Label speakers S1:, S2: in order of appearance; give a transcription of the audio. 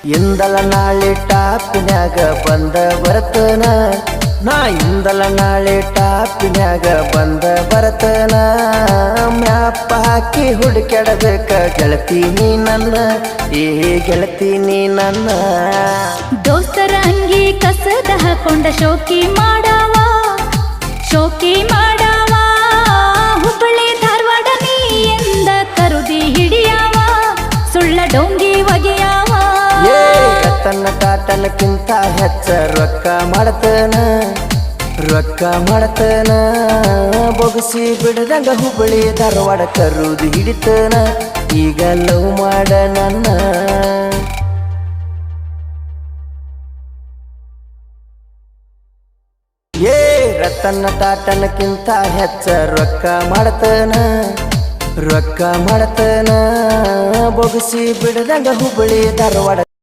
S1: ಇಂದಲ ನಾಳೆ ಟಾಪಿನ್ಯಾಗ ಬಂದ ಬರ್ತನ ನಾ ಇಂದಲ ನಾಳೆ ಟಾಪಿನ್ಯಾಗ ಬಂದ ಬರ್ತನ ಮ್ಯಾಪ ಹಾಕಿ ಹುಡುಕ್ಯಾಡಬೇಕ ಗೆಳತಿ ನೀ ನನ್ನ ಗೆಳತಿ ನೀ ನನ್ನ
S2: ದೋಸ್ತರ ಅಂಗಿ ಕಸದ ಹಾಕೊಂಡ ಶೋಕಿ ಮಾಡವ ಹುಬ್ಬಳ್ಳಿ ಧಾರವಾಡ ನೀ ಎಂದ ಕರುದಿ ಹಿಡಿಯವ ಸುಳ್ಳ ಡೊಂಗಿ ಒಗೆಯವ
S1: ತನ್ನ ಟಾಟನಕ್ಕಿಂತ ಹೆಚ್ಚ ರೊಕ್ಕ ಮಾಡ್ತನ ಬೊಗಸಿ ಬಿಡದಂಗ ಹುಬ್ಬಳ್ಳಿ ಧಾರವಾಡ ಕರುದಿ ಹಿಡಿತನ ಈಗ ಲವ್ ಮಾಡ ನನ್ನ ತನ್ನ ಟಾಟನಕ್ಕಿಂತ ಹೆಚ್ಚ ರೊಕ್ಕ ಮಾಡ್ತನ ಬೊಗಸಿ ಬಿಡದಂಗ ಹುಬ್ಬಳ್ಳಿ ಧಾರವಾಡ